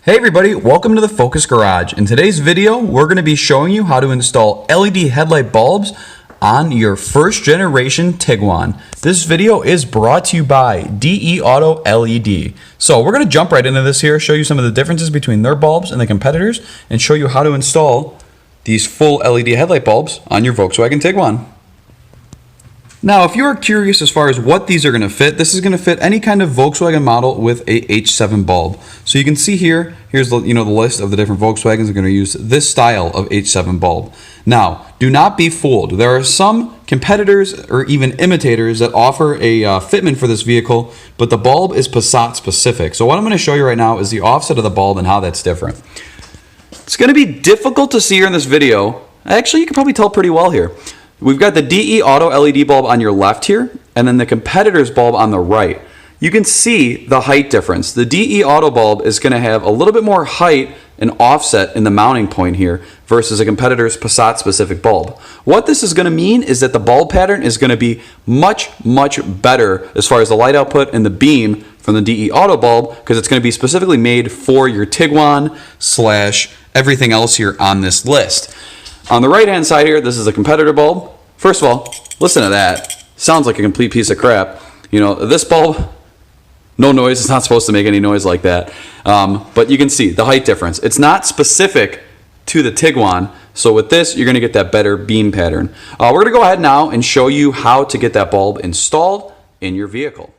Hey everybody, welcome to the Focus Garage. In today's video, we're going to be showing you how to install LED headlight bulbs on your first generation Tiguan. This video is brought to you by deAutoLED. So we're going to jump right into this here, show you some of the differences between their bulbs and the competitors, and show you how to install these full LED headlight bulbs on your Volkswagen Tiguan. Now, if you are curious as far as what these are going to fit, this is going to fit any kind of Volkswagen model with a H7 bulb. So you can see here, here's the list of the different Volkswagens that are going to use this style of H7 bulb. Now, do not be fooled. There are some competitors or even imitators that offer a fitment for this vehicle, but the bulb is Passat specific. So what I'm going to show you right now is the offset of the bulb and how that's different. It's going to be difficult to see here in this video. Actually, you can probably tell pretty well here. We've got the deAutoLED bulb on your left here, and then the competitor's bulb on the right. You can see the height difference. The deAuto bulb is going to have a little bit more height and offset in the mounting point here versus a competitor's Passat specific bulb. What this is going to mean is that the bulb pattern is going to be much better as far as the light output and the beam from the deAuto bulb, because it's going to be specifically made for your Tiguan / everything else here on this list. On the right hand side here, this is a competitor bulb. First of all, listen to that. Sounds like a complete piece of crap. You know, this bulb, no noise. It's not supposed to make any noise like that. But you can see the height difference. It's not specific to the Tiguan. So with this, you're going to get that better beam pattern. We're going to go ahead now and show you how to get that bulb installed in your vehicle.